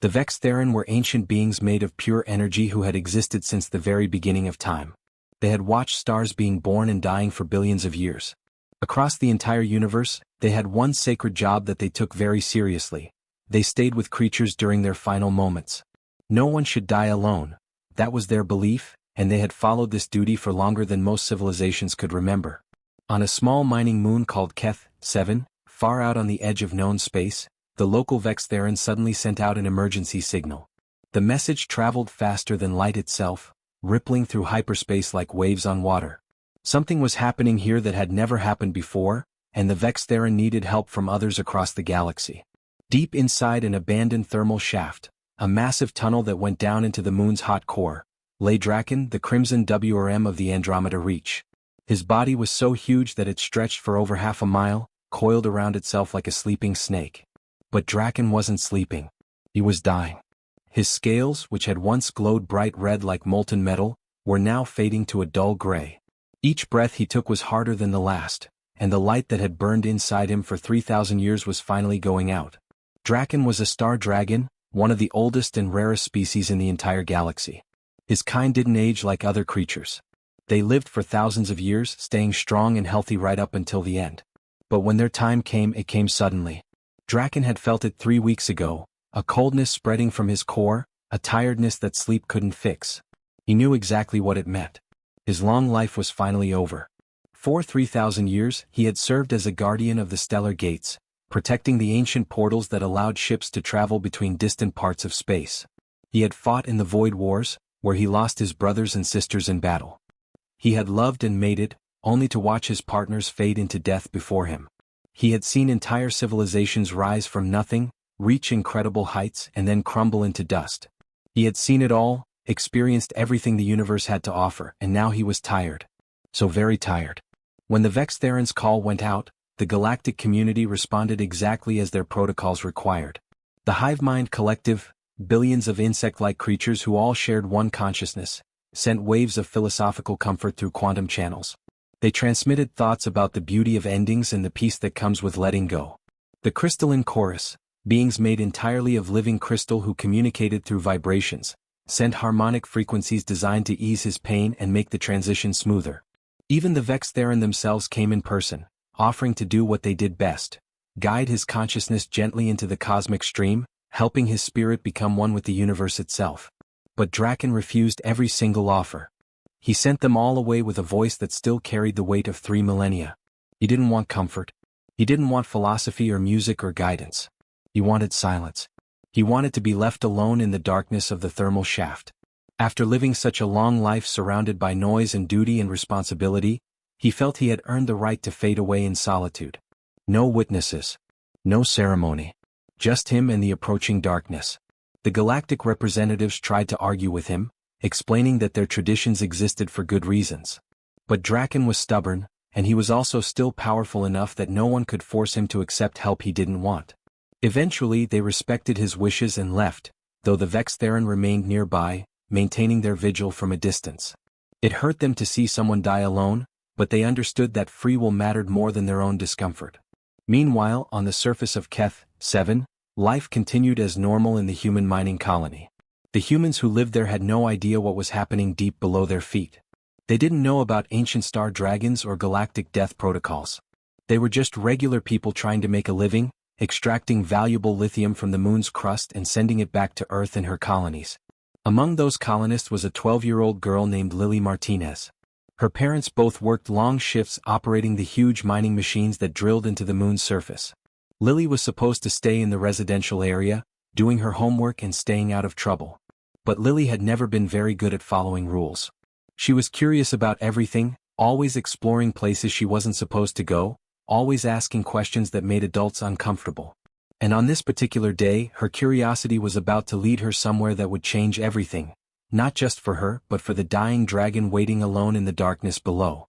The Vex Theron were ancient beings made of pure energy who had existed since the very beginning of time. They had watched stars being born and dying for billions of years. Across the entire universe, they had one sacred job that they took very seriously. They stayed with creatures during their final moments. No one should die alone. That was their belief, and they had followed this duty for longer than most civilizations could remember. On a small mining moon called Keth 7, far out on the edge of known space, the local Vex Theron suddenly sent out an emergency signal. The message traveled faster than light itself, rippling through hyperspace like waves on water. Something was happening here that had never happened before, and the Vex Theron needed help from others across the galaxy. Deep inside an abandoned thermal shaft, a massive tunnel that went down into the moon's hot core, lay Draken, the crimson WRM of the Andromeda Reach. His body was so huge that it stretched for over half a mile, coiled around itself like a sleeping snake. But Draken wasn't sleeping. He was dying. His scales, which had once glowed bright red like molten metal, were now fading to a dull gray. Each breath he took was harder than the last, and the light that had burned inside him for 3,000 years was finally going out. Draken was a star dragon, one of the oldest and rarest species in the entire galaxy. His kind didn't age like other creatures. They lived for thousands of years, staying strong and healthy right up until the end. But when their time came, it came suddenly. Draken had felt it 3 weeks ago, a coldness spreading from his core, a tiredness that sleep couldn't fix. He knew exactly what it meant. His long life was finally over. For 3,000 years, he had served as a guardian of the stellar gates, protecting the ancient portals that allowed ships to travel between distant parts of space. He had fought in the Void Wars, where he lost his brothers and sisters in battle. He had loved and mated, only to watch his partners fade into death before him. He had seen entire civilizations rise from nothing, reach incredible heights, and then crumble into dust. He had seen it all, experienced everything the universe had to offer, and now he was tired. So very tired. When the Vex Theron's call went out, the galactic community responded exactly as their protocols required. The Hivemind Collective, billions of insect-like creatures who all shared one consciousness, sent waves of philosophical comfort through quantum channels. They transmitted thoughts about the beauty of endings and the peace that comes with letting go. The Crystalline Chorus, beings made entirely of living crystal who communicated through vibrations, sent harmonic frequencies designed to ease his pain and make the transition smoother. Even the Vex Theron themselves came in person, offering to do what they did best, guide his consciousness gently into the cosmic stream, helping his spirit become one with the universe itself. But Draken refused every single offer. He sent them all away with a voice that still carried the weight of 3 millennia. He didn't want comfort. He didn't want philosophy or music or guidance. He wanted silence. He wanted to be left alone in the darkness of the thermal shaft. After living such a long life surrounded by noise and duty and responsibility, he felt he had earned the right to fade away in solitude. No witnesses. No ceremony. Just him and the approaching darkness. The galactic representatives tried to argue with him, explaining that their traditions existed for good reasons. But Draken was stubborn, and he was also still powerful enough that no one could force him to accept help he didn't want. Eventually they respected his wishes and left, though the Vex Theron remained nearby, maintaining their vigil from a distance. It hurt them to see someone die alone, but they understood that free will mattered more than their own discomfort. Meanwhile, on the surface of Keth 7, life continued as normal in the human mining colony. The humans who lived there had no idea what was happening deep below their feet. They didn't know about ancient star dragons or galactic death protocols. They were just regular people trying to make a living, extracting valuable lithium from the moon's crust and sending it back to Earth and her colonies. Among those colonists was a 12-year-old girl named Lily Martinez. Her parents both worked long shifts operating the huge mining machines that drilled into the moon's surface. Lily was supposed to stay in the residential area, doing her homework and staying out of trouble. But Lily had never been very good at following rules. She was curious about everything, always exploring places she wasn't supposed to go, always asking questions that made adults uncomfortable. And on this particular day, her curiosity was about to lead her somewhere that would change everything, not just for her, but for the dying dragon waiting alone in the darkness below.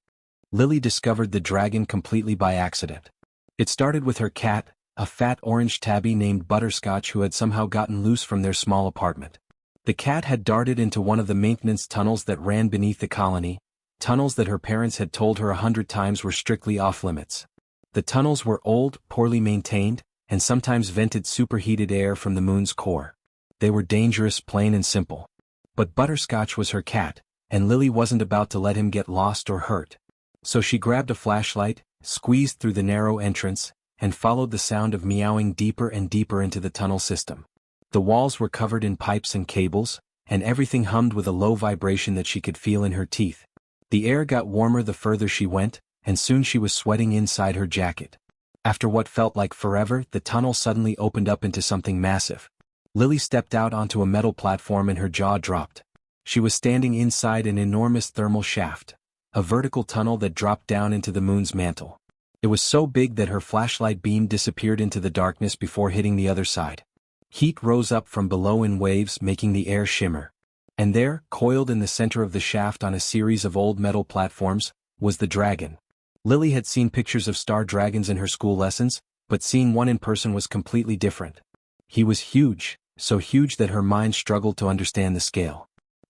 Lily discovered the dragon completely by accident. It started with her cat, a fat orange tabby named Butterscotch who had somehow gotten loose from their small apartment. The cat had darted into one of the maintenance tunnels that ran beneath the colony, tunnels that her parents had told her 100 times were strictly off-limits. The tunnels were old, poorly maintained, and sometimes vented superheated air from the moon's core. They were dangerous, plain and simple. But Butterscotch was her cat, and Lily wasn't about to let him get lost or hurt. So she grabbed a flashlight, squeezed through the narrow entrance, and followed the sound of meowing deeper and deeper into the tunnel system. The walls were covered in pipes and cables, and everything hummed with a low vibration that she could feel in her teeth. The air got warmer the further she went, and soon she was sweating inside her jacket. After what felt like forever, the tunnel suddenly opened up into something massive. Lily stepped out onto a metal platform and her jaw dropped. She was standing inside an enormous thermal shaft, a vertical tunnel that dropped down into the moon's mantle. It was so big that her flashlight beam disappeared into the darkness before hitting the other side. Heat rose up from below in waves, making the air shimmer. And there, coiled in the center of the shaft on a series of old metal platforms, was the dragon. Lily had seen pictures of star dragons in her school lessons, but seeing one in person was completely different. He was huge, so huge that her mind struggled to understand the scale.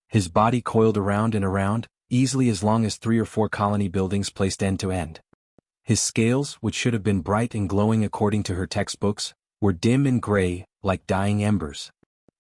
His body coiled around and around, easily as long as 3 or 4 colony buildings placed end to end. His scales, which should have been bright and glowing according to her textbooks, were dim and gray, like dying embers.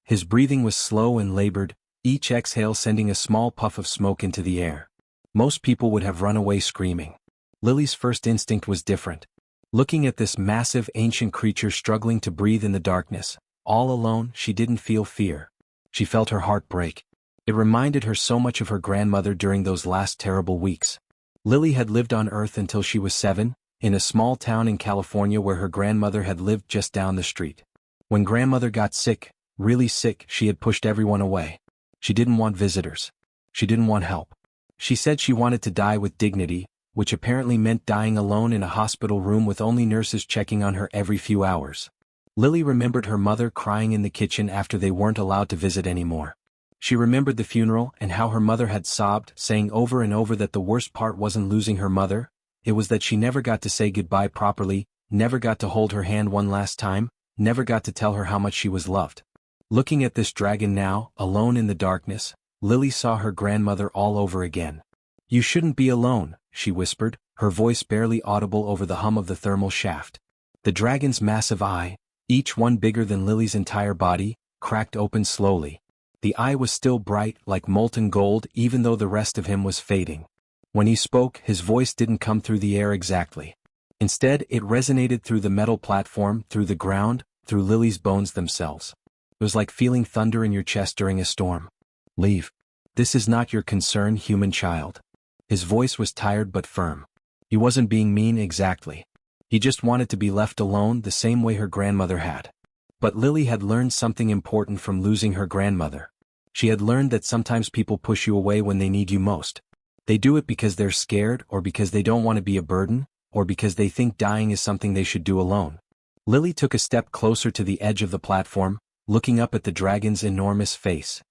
His breathing was slow and labored, each exhale sending a small puff of smoke into the air. Most people would have run away screaming. Lily's first instinct was different. Looking at this massive ancient creature struggling to breathe in the darkness, all alone, she didn't feel fear. She felt her heart break. It reminded her so much of her grandmother during those last terrible weeks. Lily had lived on Earth until she was 7, in a small town in California where her grandmother had lived just down the street. When grandmother got sick, really sick, she had pushed everyone away. She didn't want visitors. She didn't want help. She said she wanted to die with dignity, which apparently meant dying alone in a hospital room with only nurses checking on her every few hours. Lily remembered her mother crying in the kitchen after they weren't allowed to visit anymore. She remembered the funeral and how her mother had sobbed, saying over and over that the worst part wasn't losing her mother, it was that she never got to say goodbye properly, never got to hold her hand one last time, never got to tell her how much she was loved. Looking at this dragon now, alone in the darkness, Lily saw her grandmother all over again. "You shouldn't be alone," she whispered, her voice barely audible over the hum of the thermal shaft. The dragon's massive eye, each one bigger than Lily's entire body, cracked open slowly. The eye was still bright, like molten gold, even though the rest of him was fading. When he spoke, his voice didn't come through the air exactly. Instead, it resonated through the metal platform, through the ground, through Lily's bones themselves. It was like feeling thunder in your chest during a storm. "Leave. This is not your concern, human child." His voice was tired but firm. He wasn't being mean exactly. He just wanted to be left alone the same way her grandmother had. But Lily had learned something important from losing her grandmother. She had learned that sometimes people push you away when they need you most. They do it because they're scared, or because they don't want to be a burden, or because they think dying is something they should do alone. Lily took a step closer to the edge of the platform, looking up at the dragon's enormous face.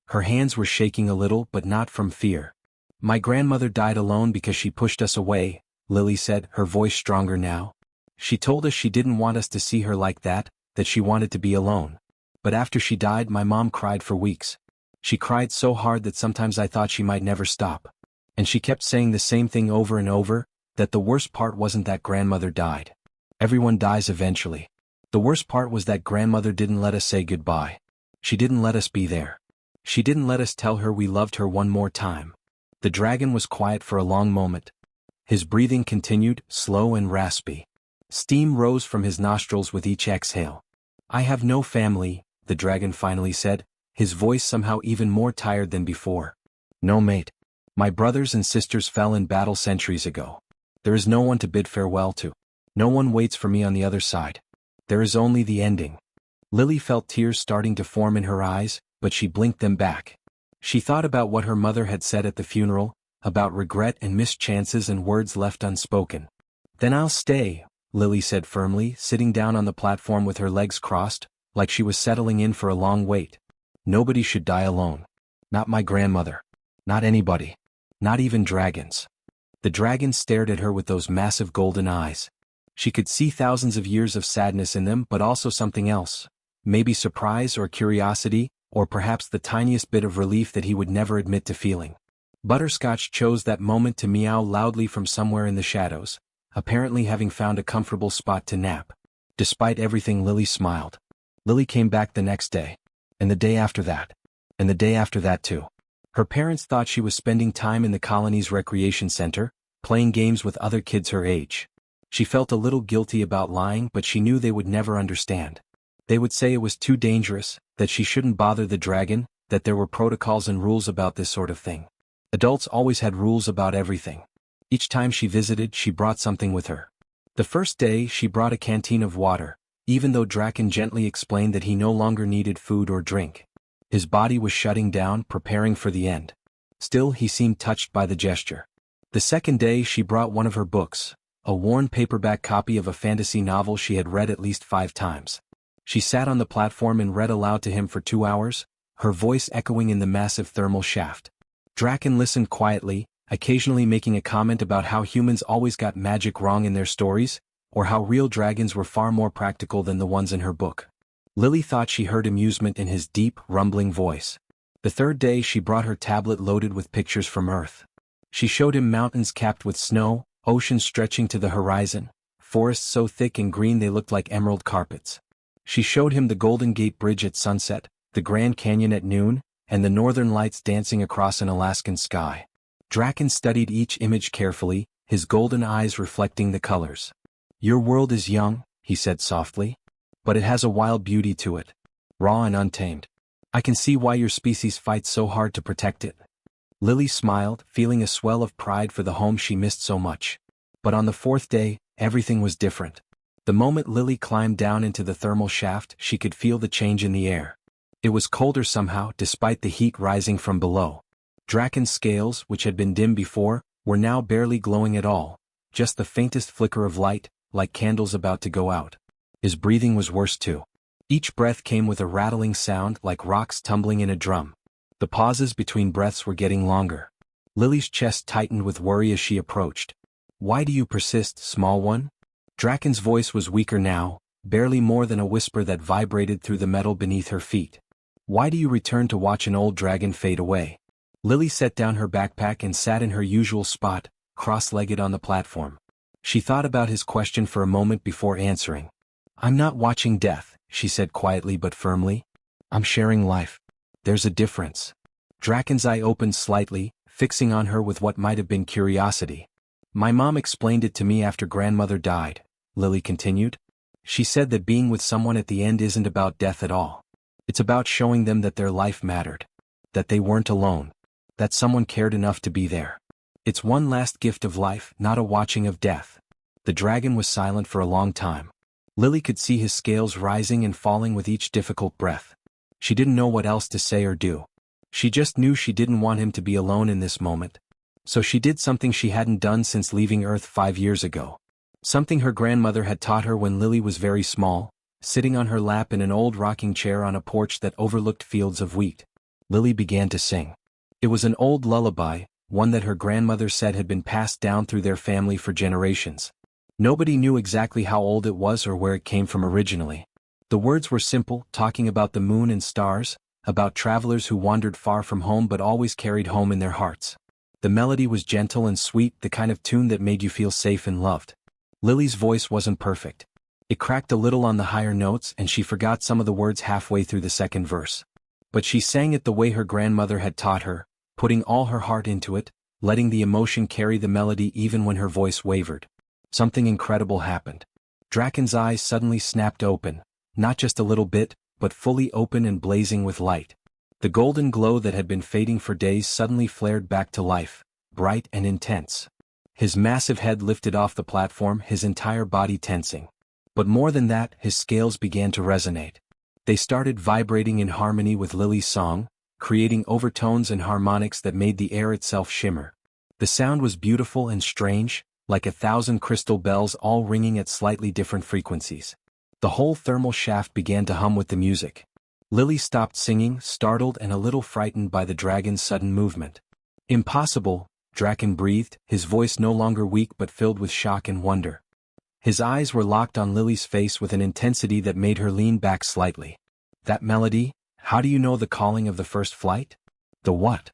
Her hands were shaking a little, but not from fear. "My grandmother died alone because she pushed us away," Lily said, her voice stronger now. "She told us she didn't want us to see her like that she wanted to be alone. But after she died, my mom cried for weeks. She cried so hard that sometimes I thought she might never stop. And she kept saying the same thing over and over, that the worst part wasn't that grandmother died. Everyone dies eventually. The worst part was that grandmother didn't let us say goodbye. She didn't let us be there. She didn't let us tell her we loved her one more time." The dragon was quiet for a long moment. His breathing continued, slow and raspy. Steam rose from his nostrils with each exhale. "I have no family," the dragon finally said, his voice somehow even more tired than before. "No mate. My brothers and sisters fell in battle centuries ago. There is no one to bid farewell to. No one waits for me on the other side. There is only the ending." Lily felt tears starting to form in her eyes, but she blinked them back. She thought about what her mother had said at the funeral, about regret and missed chances and words left unspoken. "Then I'll stay," Lily said firmly, sitting down on the platform with her legs crossed, like she was settling in for a long wait. "Nobody should die alone. Not my grandmother. Not anybody. Not even dragons." The dragon stared at her with those massive golden eyes. She could see thousands of years of sadness in them, but also something else. Maybe surprise or curiosity, or perhaps the tiniest bit of relief that he would never admit to feeling. Butterscotch chose that moment to meow loudly from somewhere in the shadows, apparently having found a comfortable spot to nap. Despite everything, Lily smiled. Lily came back the next day. And the day after that. And the day after that too. Her parents thought she was spending time in the colony's recreation center, playing games with other kids her age. She felt a little guilty about lying, but she knew they would never understand. They would say it was too dangerous, that she shouldn't bother the dragon, that there were protocols and rules about this sort of thing. Adults always had rules about everything. Each time she visited, she brought something with her. The first day, she brought a canteen of water, even though Draken gently explained that he no longer needed food or drink. His body was shutting down, preparing for the end. Still, he seemed touched by the gesture. The second day, she brought one of her books, a worn paperback copy of a fantasy novel she had read at least 5 times. She sat on the platform and read aloud to him for 2 hours, her voice echoing in the massive thermal shaft. Draken listened quietly, occasionally making a comment about how humans always got magic wrong in their stories, or how real dragons were far more practical than the ones in her book. Lily thought she heard amusement in his deep, rumbling voice. The third day she brought her tablet loaded with pictures from Earth. She showed him mountains capped with snow, oceans stretching to the horizon, forests so thick and green they looked like emerald carpets. She showed him the Golden Gate Bridge at sunset, the Grand Canyon at noon, and the northern lights dancing across an Alaskan sky. Draken studied each image carefully, his golden eyes reflecting the colors. "Your world is young," he said softly. "But it has a wild beauty to it. Raw and untamed. I can see why your species fights so hard to protect it." Lily smiled, feeling a swell of pride for the home she missed so much. But on the fourth day, everything was different. The moment Lily climbed down into the thermal shaft, she could feel the change in the air. It was colder somehow, despite the heat rising from below. Draken's scales, which had been dim before, were now barely glowing at all, just the faintest flicker of light, like candles about to go out. His breathing was worse too. Each breath came with a rattling sound like rocks tumbling in a drum. The pauses between breaths were getting longer. Lily's chest tightened with worry as she approached. "Why do you persist, small one?" Draken's voice was weaker now, barely more than a whisper that vibrated through the metal beneath her feet. "Why do you return to watch an old dragon fade away?" Lily set down her backpack and sat in her usual spot, cross-legged on the platform. She thought about his question for a moment before answering. "I'm not watching death," she said quietly but firmly. "I'm sharing life. There's a difference." Draken's eye opened slightly, fixing on her with what might have been curiosity. "My mom explained it to me after grandmother died," Lily continued. "She said that being with someone at the end isn't about death at all. It's about showing them that their life mattered. That they weren't alone. That someone cared enough to be there. It's one last gift of life, not a watching of death." The dragon was silent for a long time. Lily could see his scales rising and falling with each difficult breath. She didn't know what else to say or do. She just knew she didn't want him to be alone in this moment. So she did something she hadn't done since leaving Earth 5 years ago. Something her grandmother had taught her when Lily was very small, sitting on her lap in an old rocking chair on a porch that overlooked fields of wheat. Lily began to sing. It was an old lullaby, one that her grandmother said had been passed down through their family for generations. Nobody knew exactly how old it was or where it came from originally. The words were simple, talking about the moon and stars, about travelers who wandered far from home but always carried home in their hearts. The melody was gentle and sweet, the kind of tune that made you feel safe and loved. Lily's voice wasn't perfect. It cracked a little on the higher notes and she forgot some of the words halfway through the second verse. But she sang it the way her grandmother had taught her, putting all her heart into it, letting the emotion carry the melody even when her voice wavered. Something incredible happened. Draken's eyes suddenly snapped open, not just a little bit, but fully open and blazing with light. The golden glow that had been fading for days suddenly flared back to life, bright and intense. His massive head lifted off the platform, his entire body tensing. But more than that, his scales began to resonate. They started vibrating in harmony with Lily's song, creating overtones and harmonics that made the air itself shimmer. The sound was beautiful and strange, like 1,000 crystal bells all ringing at slightly different frequencies. The whole thermal shaft began to hum with the music. Lily stopped singing, startled and a little frightened by the dragon's sudden movement. "Impossible," Draken breathed, his voice no longer weak but filled with shock and wonder. His eyes were locked on Lily's face with an intensity that made her lean back slightly. "That melody? How do you know the calling of the first flight?" "The what?"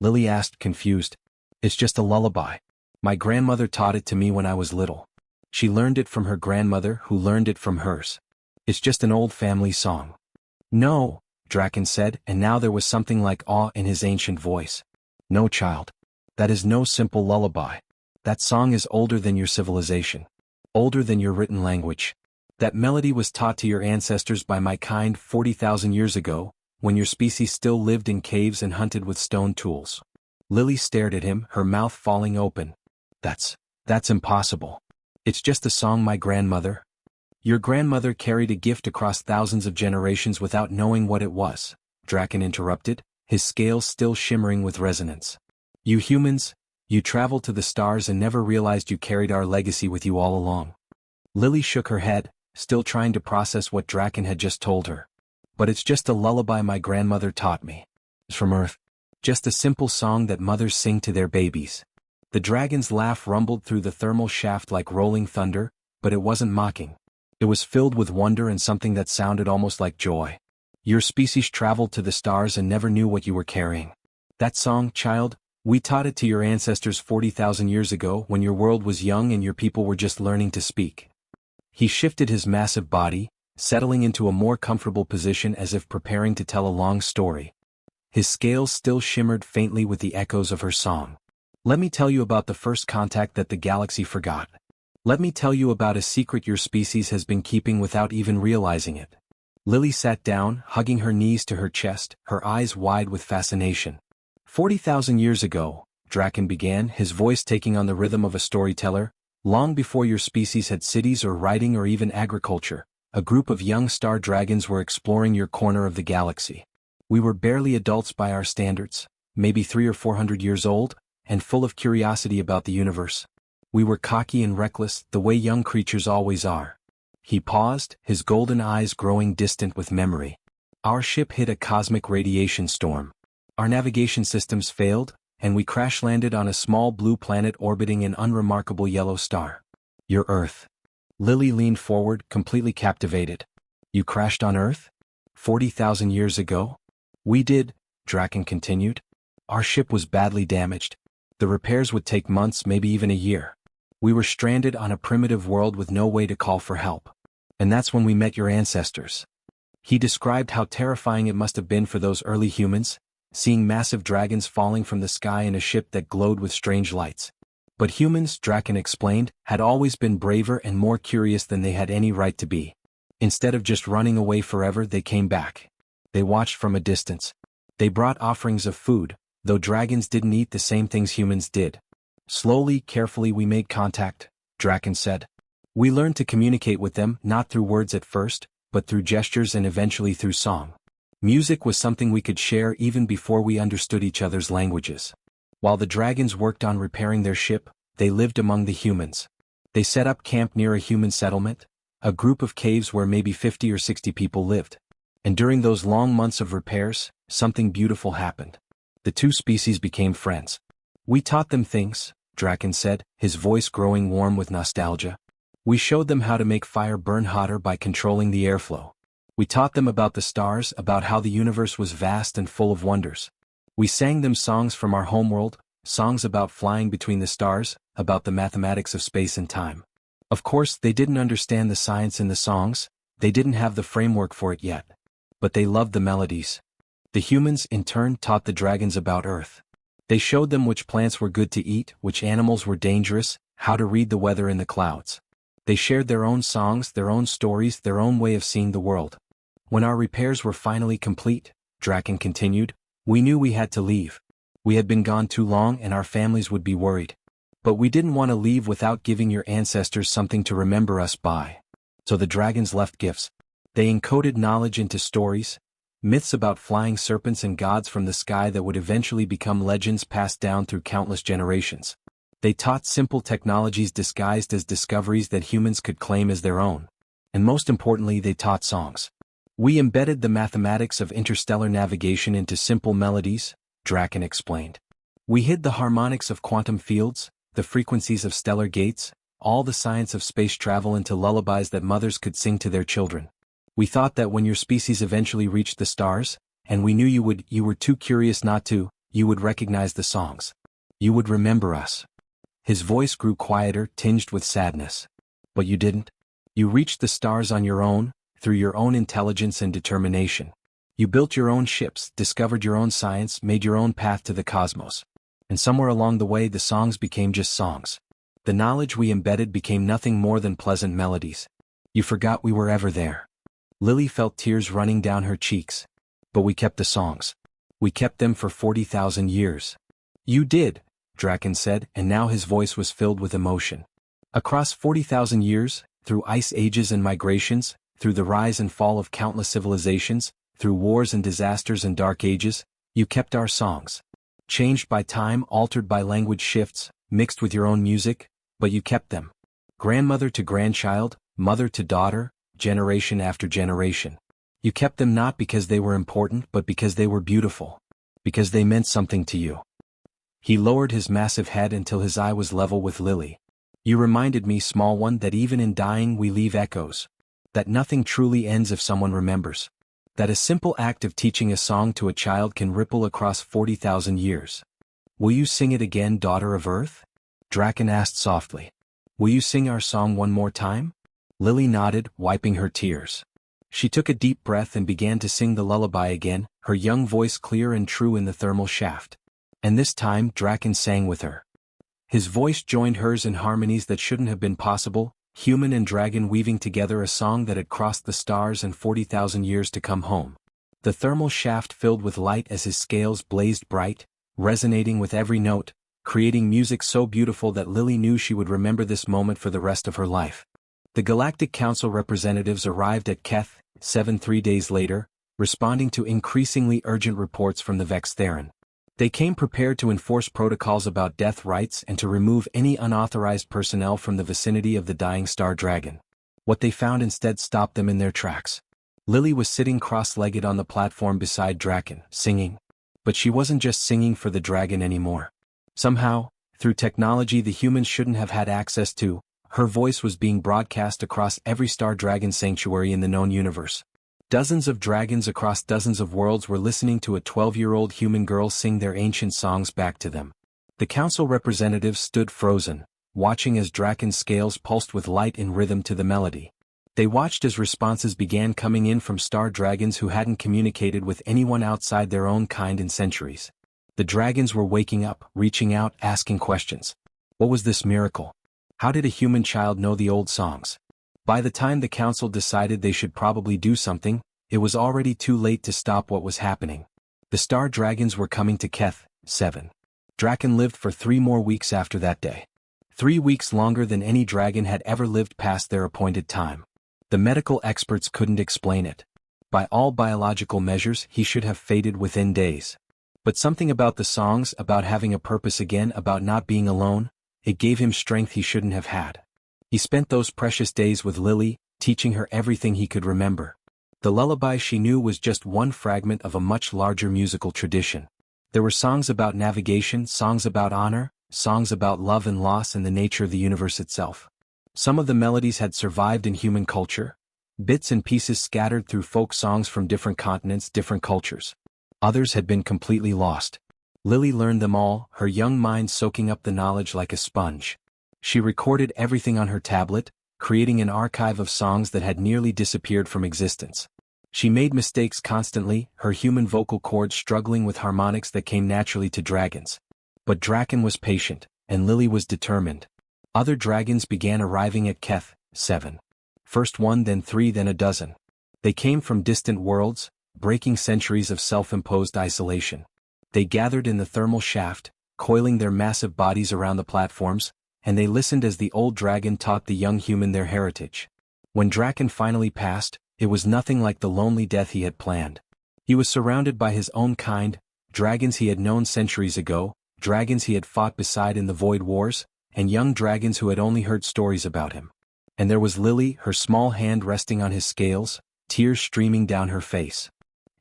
Lily asked, confused. "It's just a lullaby. My grandmother taught it to me when I was little. She learned it from her grandmother who learned it from hers. It's just an old family song." "No," Draken said, and now there was something like awe in his ancient voice. No, child. That is no simple lullaby. That song is older than your civilization. Older than your written language. That melody was taught to your ancestors by my kind 40,000 years ago, when your species still lived in caves and hunted with stone tools. Lily stared at him, her mouth falling open. That's impossible. It's just a song my grandmother. Your grandmother carried a gift across thousands of generations without knowing what it was, Draken interrupted, his scales still shimmering with resonance. You humans, you traveled to the stars and never realized you carried our legacy with you all along. Lily shook her head, still trying to process what Draken had just told her. But it's just a lullaby my grandmother taught me. It's from Earth. Just a simple song that mothers sing to their babies. The dragon's laugh rumbled through the thermal shaft like rolling thunder, but it wasn't mocking. It was filled with wonder and something that sounded almost like joy. Your species traveled to the stars and never knew what you were carrying. That song, child, we taught it to your ancestors 40,000 years ago when your world was young and your people were just learning to speak. He shifted his massive body, settling into a more comfortable position as if preparing to tell a long story. His scales still shimmered faintly with the echoes of her song. Let me tell you about the first contact that the galaxy forgot. Let me tell you about a secret your species has been keeping without even realizing it. Lily sat down, hugging her knees to her chest, her eyes wide with fascination. 40,000 years ago, Draken began, his voice taking on the rhythm of a storyteller, long before your species had cities or writing or even agriculture, a group of young star dragons were exploring your corner of the galaxy. We were barely adults by our standards, maybe 300 or 400 years old, and full of curiosity about the universe. We were cocky and reckless, the way young creatures always are. He paused, his golden eyes growing distant with memory. Our ship hit a cosmic radiation storm. Our navigation systems failed, and we crash-landed on a small blue planet orbiting an unremarkable yellow star. Your Earth. Lily leaned forward, completely captivated. You crashed on Earth? 40,000 years ago? We did, Draken continued. Our ship was badly damaged. The repairs would take months, maybe even a year. We were stranded on a primitive world with no way to call for help. And that's when we met your ancestors. He described how terrifying it must have been for those early humans, seeing massive dragons falling from the sky in a ship that glowed with strange lights. But humans, Draken explained, had always been braver and more curious than they had any right to be. Instead of just running away forever, they came back. They watched from a distance. They brought offerings of food, though dragons didn't eat the same things humans did. Slowly, carefully we made contact, Draken said. We learned to communicate with them, not through words at first, but through gestures and eventually through song. Music was something we could share even before we understood each other's languages. While the dragons worked on repairing their ship, they lived among the humans. They set up camp near a human settlement, a group of caves where maybe 50 or 60 people lived. And during those long months of repairs, something beautiful happened. The two species became friends. We taught them things, Draken said, his voice growing warm with nostalgia. We showed them how to make fire burn hotter by controlling the airflow. We taught them about the stars, about how the universe was vast and full of wonders. We sang them songs from our homeworld, songs about flying between the stars, about the mathematics of space and time. Of course, they didn't understand the science in the songs, they didn't have the framework for it yet. But they loved the melodies. The humans, in turn, taught the dragons about Earth. They showed them which plants were good to eat, which animals were dangerous, how to read the weather in the clouds. They shared their own songs, their own stories, their own way of seeing the world. When our repairs were finally complete, Draken continued, we knew we had to leave. We had been gone too long and our families would be worried. But we didn't want to leave without giving your ancestors something to remember us by. So the dragons left gifts. They encoded knowledge into stories, myths about flying serpents and gods from the sky that would eventually become legends passed down through countless generations. They taught simple technologies disguised as discoveries that humans could claim as their own. And most importantly, they taught songs. We embedded the mathematics of interstellar navigation into simple melodies, Draken explained. We hid the harmonics of quantum fields, the frequencies of stellar gates, all the science of space travel into lullabies that mothers could sing to their children. We thought that when your species eventually reached the stars, and we knew you were too curious not to, you would recognize the songs. You would remember us. His voice grew quieter, tinged with sadness. But you didn't. You reached the stars on your own, through your own intelligence and determination. You built your own ships, discovered your own science, made your own path to the cosmos. And somewhere along the way the songs became just songs. The knowledge we embedded became nothing more than pleasant melodies. You forgot we were ever there. Lily felt tears running down her cheeks. But we kept the songs. We kept them for 40,000 years. You did, Draken said, and now his voice was filled with emotion. Across 40,000 years, through ice ages and migrations, through the rise and fall of countless civilizations, through wars and disasters and dark ages, you kept our songs. Changed by time, altered by language shifts, mixed with your own music, but you kept them. Grandmother to grandchild, mother to daughter, generation after generation. You kept them not because they were important but because they were beautiful. Because they meant something to you. He lowered his massive head until his eye was level with Lily. You reminded me, small one, that even in dying we leave echoes. That nothing truly ends if someone remembers. That a simple act of teaching a song to a child can ripple across 40,000 years. Will you sing it again, daughter of Earth? Draken asked softly. Will you sing our song one more time? Lily nodded, wiping her tears. She took a deep breath and began to sing the lullaby again, her young voice clear and true in the thermal shaft. And this time Draken sang with her. His voice joined hers in harmonies that shouldn't have been possible, human and dragon weaving together a song that had crossed the stars and 40,000 years to come home. The thermal shaft filled with light as his scales blazed bright, resonating with every note, creating music so beautiful that Lily knew she would remember this moment for the rest of her life. The Galactic Council representatives arrived at Keth, 3 days later, responding to increasingly urgent reports from the Vex Theron. They came prepared to enforce protocols about death rights and to remove any unauthorized personnel from the vicinity of the dying star dragon. What they found instead stopped them in their tracks. Lily was sitting cross-legged on the platform beside Draken, singing. But she wasn't just singing for the dragon anymore. Somehow, through technology the humans shouldn't have had access to, her voice was being broadcast across every star dragon sanctuary in the known universe. Dozens of dragons across dozens of worlds were listening to a 12-year-old human girl sing their ancient songs back to them. The council representatives stood frozen, watching as Draken's scales pulsed with light in rhythm to the melody. They watched as responses began coming in from star dragons who hadn't communicated with anyone outside their own kind in centuries. The dragons were waking up, reaching out, asking questions. What was this miracle? How did a human child know the old songs? By the time the council decided they should probably do something, it was already too late to stop what was happening. The star dragons were coming to Keth, 7. Draken lived for 3 more weeks after that day. 3 weeks longer than any dragon had ever lived past their appointed time. The medical experts couldn't explain it. By all biological measures he should have faded within days. But something about the songs, about having a purpose again, about not being alone, it gave him strength he shouldn't have had. He spent those precious days with Lily, teaching her everything he could remember. The lullaby she knew was just one fragment of a much larger musical tradition. There were songs about navigation, songs about honor, songs about love and loss and the nature of the universe itself. Some of the melodies had survived in human culture, bits and pieces scattered through folk songs from different continents, different cultures. Others had been completely lost. Lily learned them all, her young mind soaking up the knowledge like a sponge. She recorded everything on her tablet, creating an archive of songs that had nearly disappeared from existence. She made mistakes constantly, her human vocal cords struggling with harmonics that came naturally to dragons. But Draken was patient, and Lily was determined. Other dragons began arriving at Keth, 7. First 1, then 3, then a dozen. They came from distant worlds, breaking centuries of self-imposed isolation. They gathered in the thermal shaft, coiling their massive bodies around the platforms, and they listened as the old dragon taught the young human their heritage. When Draken finally passed, it was nothing like the lonely death he had planned. He was surrounded by his own kind, dragons he had known centuries ago, dragons he had fought beside in the Void Wars, and young dragons who had only heard stories about him. And there was Lily, her small hand resting on his scales, tears streaming down her face.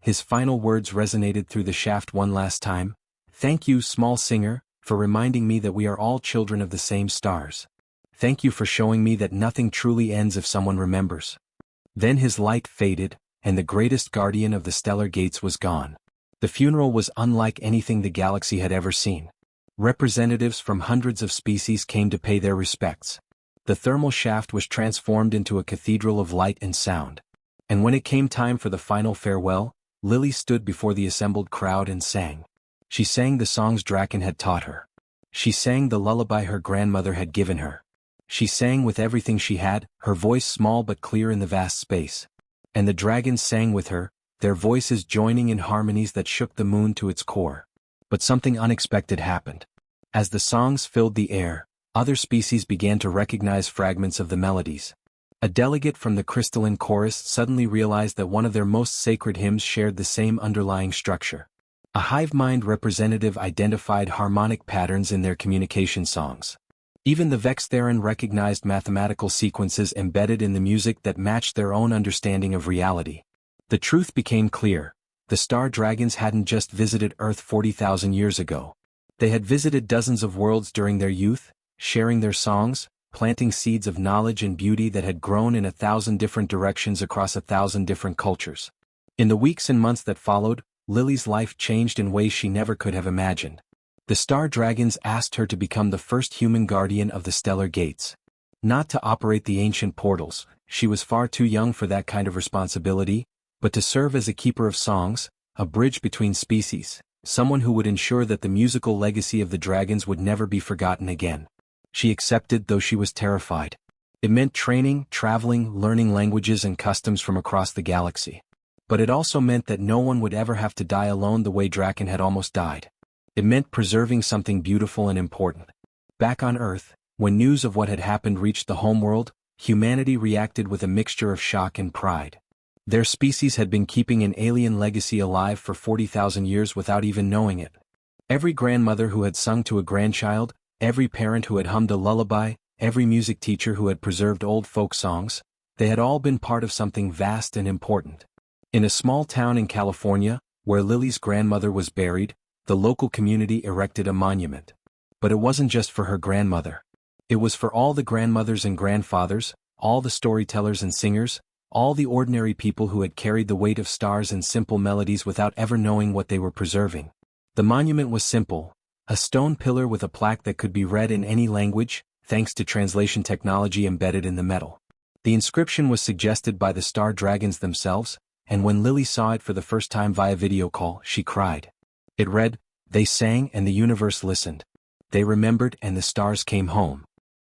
His final words resonated through the shaft one last time. Thank you, small singer, for reminding me that we are all children of the same stars. Thank you for showing me that nothing truly ends if someone remembers. Then his light faded, and the greatest guardian of the stellar gates was gone. The funeral was unlike anything the galaxy had ever seen. Representatives from hundreds of species came to pay their respects. The thermal shaft was transformed into a cathedral of light and sound. And when it came time for the final farewell, Lily stood before the assembled crowd and sang. She sang the songs Draken had taught her. She sang the lullaby her grandmother had given her. She sang with everything she had, her voice small but clear in the vast space. And the dragons sang with her, their voices joining in harmonies that shook the moon to its core. But something unexpected happened. As the songs filled the air, other species began to recognize fragments of the melodies. A delegate from the crystalline chorus suddenly realized that one of their most sacred hymns shared the same underlying structure. A hive mind representative identified harmonic patterns in their communication songs. Even the Vextheran recognized mathematical sequences embedded in the music that matched their own understanding of reality. The truth became clear. The star dragons hadn't just visited Earth 40,000 years ago. They had visited dozens of worlds during their youth, sharing their songs, planting seeds of knowledge and beauty that had grown in 1,000 different directions across 1,000 different cultures. In the weeks and months that followed, Lily's life changed in ways she never could have imagined. The star dragons asked her to become the first human guardian of the stellar gates. Not to operate the ancient portals, she was far too young for that kind of responsibility, but to serve as a keeper of songs, a bridge between species, someone who would ensure that the musical legacy of the dragons would never be forgotten again. She accepted, though she was terrified. It meant training, traveling, learning languages and customs from across the galaxy. But it also meant that no one would ever have to die alone the way Draken had almost died. It meant preserving something beautiful and important. Back on Earth, when news of what had happened reached the homeworld, humanity reacted with a mixture of shock and pride. Their species had been keeping an alien legacy alive for 40,000 years without even knowing it. Every grandmother who had sung to a grandchild, every parent who had hummed a lullaby, every music teacher who had preserved old folk songs, they had all been part of something vast and important. In a small town in California, where Lily's grandmother was buried, the local community erected a monument. But it wasn't just for her grandmother. It was for all the grandmothers and grandfathers, all the storytellers and singers, all the ordinary people who had carried the weight of stars and simple melodies without ever knowing what they were preserving. The monument was simple, a stone pillar with a plaque that could be read in any language, thanks to translation technology embedded in the metal. The inscription was suggested by the star dragons themselves, and when Lily saw it for the first time via video call, she cried. It read, "They sang and the universe listened. They remembered and the stars came home."